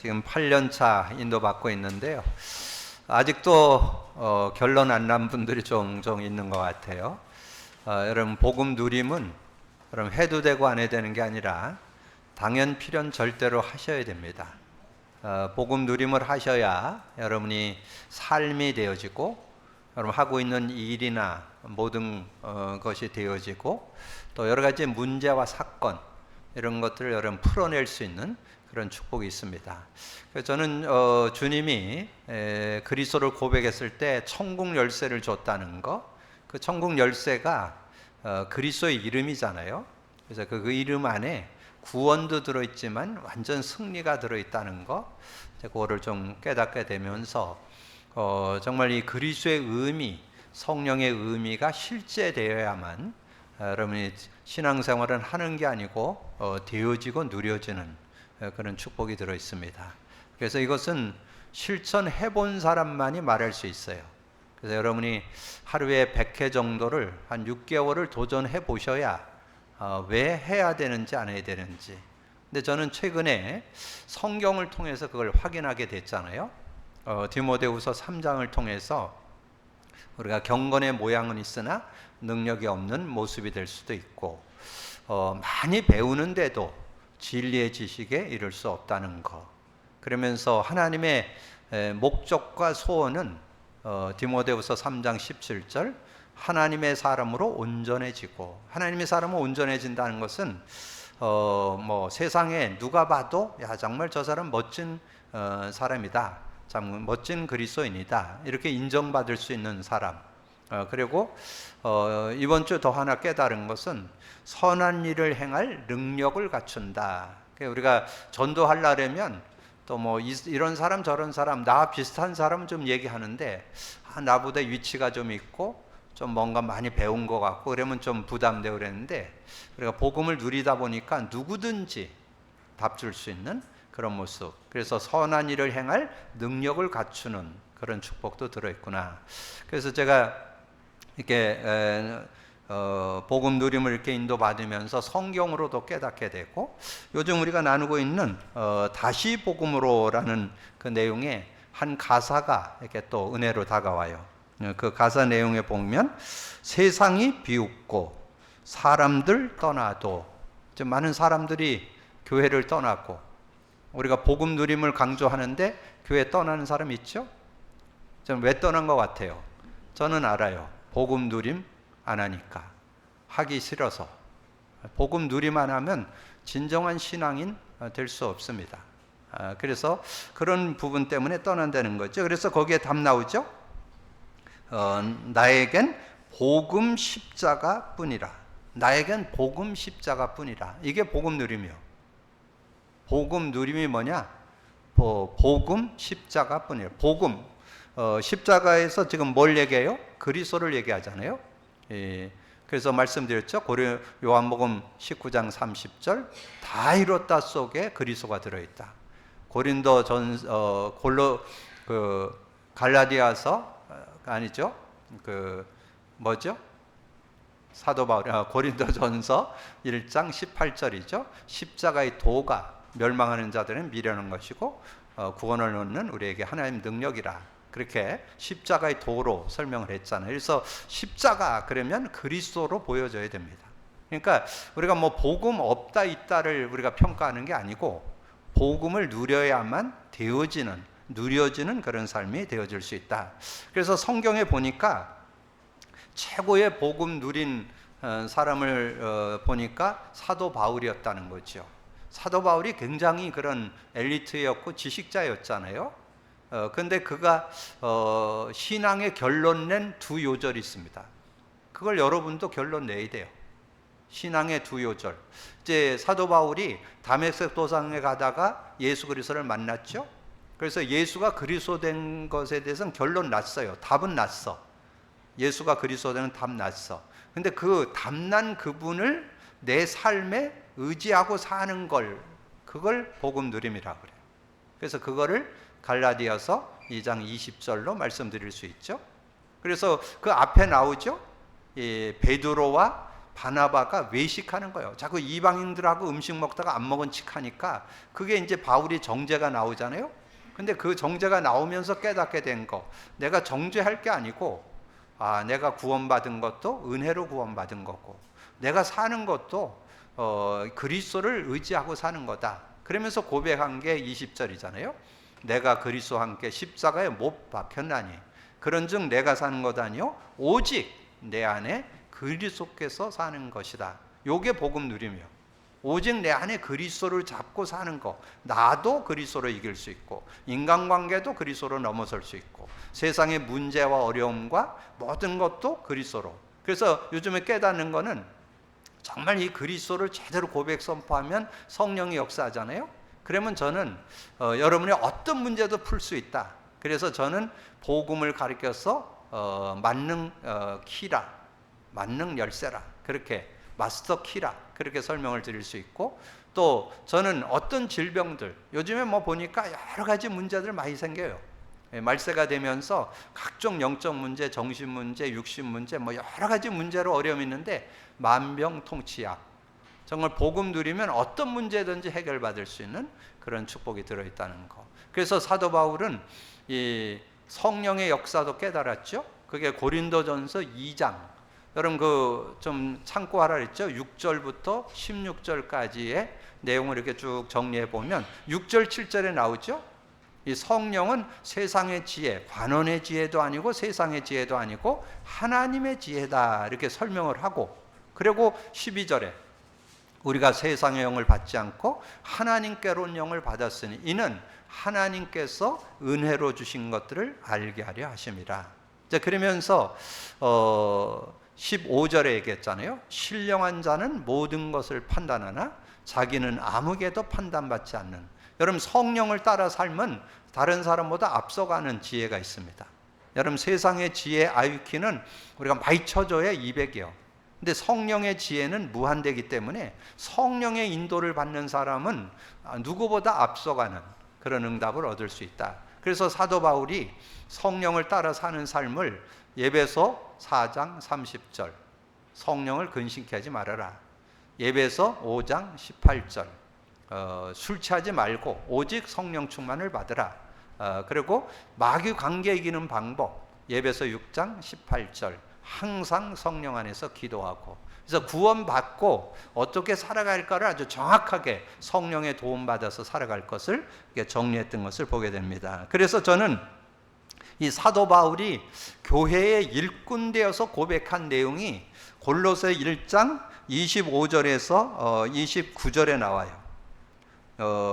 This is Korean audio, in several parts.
지금 8년 차 인도받고 있는데요. 아직도 결론 안 난 분들이 종종 있는 것 같아요. 여러분, 복음 누림은 여러분 해도 되고 안 해도 되는 게 아니라 당연 필연 절대로 하셔야 됩니다. 복음 누림을 하셔야 여러분이 삶이 되어지고 여러분 하고 있는 일이나 모든 것이 되어지고 또 여러 가지 문제와 사건 이런 것들을 여러분 풀어낼 수 있는 그런 축복이 있습니다. 그래서 저는 주님이 그리스도를 고백했을 때 천국 열쇠를 줬다는 거, 그 천국 열쇠가 그리스도의 이름이잖아요. 그래서 그 이름 안에 구원도 들어있지만 완전 승리가 들어있다는 거, 그거를 좀 깨닫게 되면서 정말 이 그리스도의 의미, 성령의 의미가 실제되어야만 여러분이 신앙생활은 하는 게 아니고 되어지고 누려지는 그런 축복이 들어 있습니다. 그래서 이것은 실천해 본 사람만이 말할 수 있어요. 그래서 여러분이 하루에 100회 정도를 한 6개월을 도전해 보셔야 왜 해야 되는지 안 해야 되는지. 근데 저는 최근에 성경을 통해서 그걸 확인하게 됐잖아요. 디모데후서 3장을 통해서 우리가 경건의 모양은 있으나 능력이 없는 모습이 될 수도 있고 많이 배우는데도 진리의 지식에 이를 수 없다는 것. 그러면서 하나님의 목적과 소원은 디모데후서 3장 17절 하나님의 사람으로 온전해지고, 하나님의 사람은 온전해진다는 것은 뭐 세상에 누가 봐도 야 정말 저 사람 멋진 사람이다, 참 멋진 그리스도인이다 이렇게 인정받을 수 있는 사람. 그리고 이번 주 더 하나 깨달은 것은 선한 일을 행할 능력을 갖춘다. 우리가 전도하려면 또 뭐 이런 사람 저런 사람 나 비슷한 사람 좀 얘기하는데 나보다 위치가 좀 있고 좀 뭔가 많이 배운 것 같고 그러면 좀 부담되고 그랬는데, 우리가 복음을 누리다 보니까 누구든지 답 줄 수 있는 그런 모습. 그래서 선한 일을 행할 능력을 갖추는 그런 축복도 들어있구나. 그래서 제가 이렇게 복음 누림을 이렇게 인도받으면서 성경으로도 깨닫게 되고, 요즘 우리가 나누고 있는 다시 복음으로라는 그 내용에 한 가사가 이렇게 또 은혜로 다가와요. 그 가사 내용에 보면 세상이 비웃고 사람들 떠나도, 좀 많은 사람들이 교회를 떠났고 우리가 복음 누림을 강조하는데 교회 떠나는 사람 있죠? 저는 왜 떠난 것 같아요? 저는 알아요. 복음 누림 안 하니까, 하기 싫어서. 복음 누리만 하면 진정한 신앙인 될 수 없습니다. 그래서 그런 부분 때문에 떠난다는 거죠. 그래서 거기에 답 나오죠. 나에겐 복음 십자가 뿐이라. 나에겐 복음 십자가 뿐이라. 이게 복음 누림이요. 복음 누림이 뭐냐? 복음 십자가 뿐이라. 복음 십자가에서 지금 뭘 얘기해요? 그리스도를 얘기하잖아요. 그래서 말씀드렸죠. 요한복음 19장 30절 다 이뤘다 속에 그리스도가 들어있다. 갈라디아서 아니죠. 뭐죠? 사도 바울 고린도전서 1장 18절이죠. 십자가의 도가 멸망하는 자들은 미련한 것이고 구원을 얻는 우리에게 하나님 능력이라. 그렇게 십자가의 도로 설명을 했잖아요. 그래서 십자가 그러면 그리스도로 보여져야 됩니다. 그러니까 우리가 뭐 복음 없다 있다를 우리가 평가하는 게 아니고 복음을 누려야만 누려지는 그런 삶이 되어질 수 있다. 그래서 성경에 보니까 최고의 복음 누린 사람을 보니까 사도 바울이었다는 거죠. 사도 바울이 굉장히 그런 엘리트였고 지식자였잖아요. 근데 그가 신앙의 결론 낸 두 요절이 있습니다. 그걸 여러분도 결론 내야 돼요. 신앙의 두 요절. 이제 사도 바울이 다메섹 도상에 가다가 예수 그리스도를 만났죠. 그래서 예수가 그리스도 된 것에 대해서는 결론 났어요. 답은 났어. 예수가 그리스도 되는 답 났어. 근데 그 답난 그분을 내 삶에 의지하고 사는 그걸 복음 누림이라고 그래요. 그래서 그거를 갈라디아서 2장 20절로 말씀드릴 수 있죠. 그래서 그 앞에 나오죠. 베드로와 바나바가 외식하는 거예요. 자꾸 이방인들하고 음식 먹다가 안 먹은 척 하니까 그게 이제 바울이 정죄가 나오잖아요. 근데 그 정죄가 나오면서 깨닫게 된 거, 내가 정죄할 게 아니고 내가 구원받은 것도 은혜로 구원받은 거고, 내가 사는 것도 그리스도를 의지하고 사는 거다. 그러면서 고백한 게 20절이잖아요. 내가 그리스도와 함께 십자가에 못 박혔나니 그런즉 내가 사는 것 아니요 오직 내 안에 그리스도께서 사는 것이다. 요게 복음 누림이요. 오직 내 안에 그리스도를 잡고 사는 거, 나도 그리스도로 이길 수 있고 인간관계도 그리스도로 넘어설 수 있고 세상의 문제와 어려움과 모든 것도 그리스도로. 그래서 요즘에 깨닫는 거는 정말 이 그리스도를 제대로 고백 선포하면 성령이 역사하잖아요. 그러면 저는 여러분의 어떤 문제도 풀 수 있다. 그래서 저는 복음을 가르쳐서 만능 키라, 만능 열쇠라, 그렇게 마스터 키라, 그렇게 설명을 드릴 수 있고, 또 저는 어떤 질병들, 요즘에 뭐 보니까 여러 가지 문제들 많이 생겨요. 말세가 되면서 각종 영적 문제, 정신 문제, 육신 문제, 뭐 여러 가지 문제로 어려움이 있는데 만병통치약, 정말 복음 누리면 어떤 문제든지 해결받을 수 있는 그런 축복이 들어있다는 거. 그래서 사도 바울은 이 성령의 역사도 깨달았죠. 그게 고린도전서 2장. 여러분 그 좀 참고하라 그랬죠. 6절부터 16절까지의 내용을 이렇게 쭉 정리해 보면 6절 7절에 나오죠. 이 성령은 세상의 지혜, 관원의 지혜도 아니고 세상의 지혜도 아니고 하나님의 지혜다, 이렇게 설명을 하고, 그리고 12절에 우리가 세상의 영을 받지 않고 하나님께로 온 영을 받았으니 이는 하나님께서 은혜로 주신 것들을 알게 하려 하심이라. 자, 그러면서 15절에 얘기했잖아요. 신령한 자는 모든 것을 판단하나 자기는 아무개도 판단받지 않는. 여러분 성령을 따라 삶은 다른 사람보다 앞서가는 지혜가 있습니다. 여러분 세상의 지혜 IQ는 우리가 많이 쳐줘야 200이요. 근데 성령의 지혜는 무한되기 때문에 성령의 인도를 받는 사람은 누구보다 앞서가는 그런 응답을 얻을 수 있다. 그래서 사도 바울이 성령을 따라 사는 삶을 에베소 4장 30절 성령을 근심케 하지 말아라, 에베소 5장 18절 술 취하지 말고 오직 성령 충만을 받으라, 그리고 마귀 관계 이기는 방법 에베소 6장 18절 항상 성령 안에서 기도하고. 그래서 구원받고 어떻게 살아갈까를 아주 정확하게 성령의 도움받아서 살아갈 것을 정리했던 것을 보게 됩니다. 그래서 저는 이 사도 바울이 교회의 일꾼 되어서 고백한 내용이 골로새 1장 25절에서 29절에 나와요.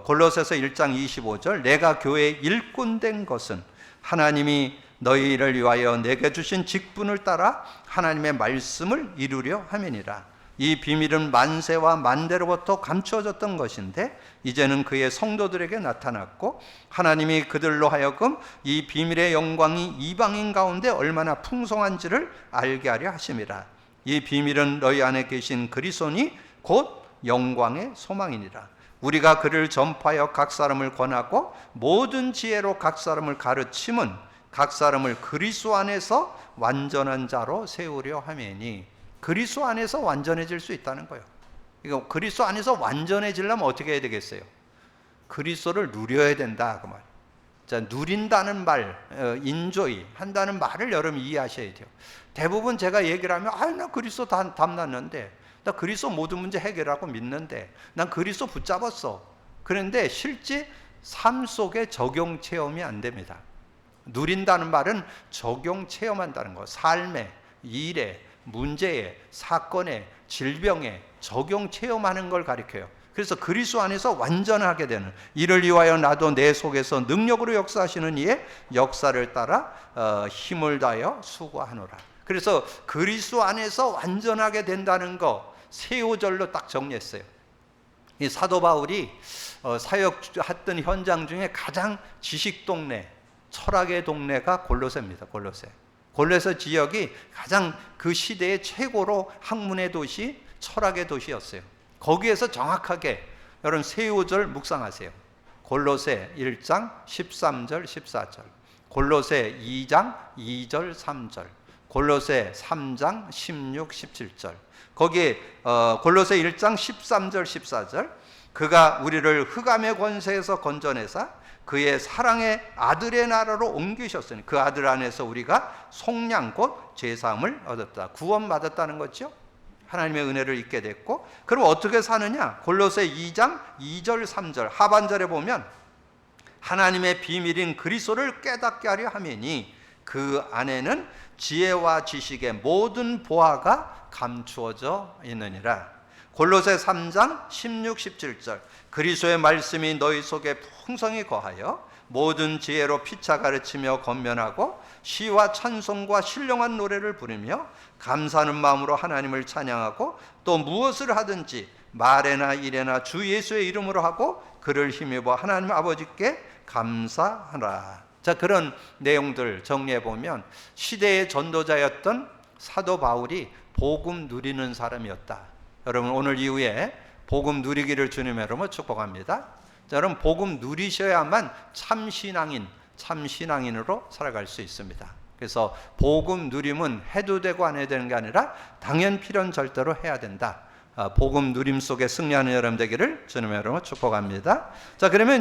골로새서 1장 25절 내가 교회의 일꾼 된 것은 하나님이 너희를 위하여 내게 주신 직분을 따라 하나님의 말씀을 이루려 함이니라. 이 비밀은 만세와 만대로부터 감추어졌던 것인데 이제는 그의 성도들에게 나타났고 하나님이 그들로 하여금 이 비밀의 영광이 이방인 가운데 얼마나 풍성한지를 알게 하려 하심이라. 이 비밀은 너희 안에 계신 그리스도니 곧 영광의 소망이니라. 우리가 그를 전파하여 각 사람을 권하고 모든 지혜로 각 사람을 가르침은 각 사람을 그리스도 안에서 완전한 자로 세우려 함이니. 그리스도 안에서 완전해질 수 있다는 거예요. 이거 그리스도 안에서 완전해지려면 어떻게 해야 되겠어요? 그리스도를 누려야 된다 그 말. 자, 누린다는 말, 인조이 한다는 말을 여러분 이해하셔야 돼요. 대부분 제가 얘기를 하면 나 그리스도 담났는데, 나 그리스도 모든 문제 해결하고 믿는데, 난 그리스도 붙잡았어. 그런데 실제 삶 속에 적용 체험이 안 됩니다. 누린다는 말은 적용 체험한다는 거. 삶에, 일에, 문제에, 사건에, 질병에 적용 체험하는 걸 가리켜요. 그래서 그리스도 안에서 완전하게 되는, 이를 위하여 나도 내 속에서 능력으로 역사하시는 이의 역사를 따라 힘을 다하여 수고하노라. 그래서 그리스도 안에서 완전하게 된다는 거 세 구절로 딱 정리했어요. 이 사도 바울이 사역했던 현장 중에 가장 지식 동네, 철학의 동네가 골로새입니다. 골로새 지역이 가장 그 시대의 최고로 학문의 도시, 철학의 도시였어요. 거기에서 정확하게 여러분 세 구절 묵상하세요. 골로새 1장 13절 14절, 골로새 2장 2절 3절, 골로새 3장 16, 17절. 거기 골로새 1장 13절, 14절. 그가 우리를 흑암의 권세에서 건져내사 그의 사랑의 아들의 나라로 옮기셨으니 그 아들 안에서 우리가 속량 곧 죄사함을 얻었다. 구원받았다는 거죠. 하나님의 은혜를 입게 됐고, 그럼 어떻게 사느냐? 골로새 2장 2절 3절 하반절에 보면 하나님의 비밀인 그리스도를 깨닫게 하려 하매니 그 안에는 지혜와 지식의 모든 보화가 감추어져 있느니라. 골로새 3장 16, 17절 그리스도의 말씀이 너희 속에 풍성히 거하여 모든 지혜로 피차 가르치며 권면하고 시와 찬송과 신령한 노래를 부르며 감사하는 마음으로 하나님을 찬양하고 또 무엇을 하든지 말에나 일에나 주 예수의 이름으로 하고 그를 힘입어 하나님 아버지께 감사하라. 자, 그런 내용들 정리해 보면 시대의 전도자였던 사도 바울이 복음 누리는 사람이었다. 여러분, 오늘 이후에 복음 누리기를 주님의 이름으로 축복합니다. 자, 여러분, 복음 누리셔야만 참 신앙인으로 살아갈 수 있습니다. 그래서 복음 누림은 해도 되고 안 해도 되는 게 아니라 당연 필연 절대로 해야 된다. 복음 누림 속에 승리하는 여러분 되기를 주님의 이름으로 축복합니다. 자, 그러면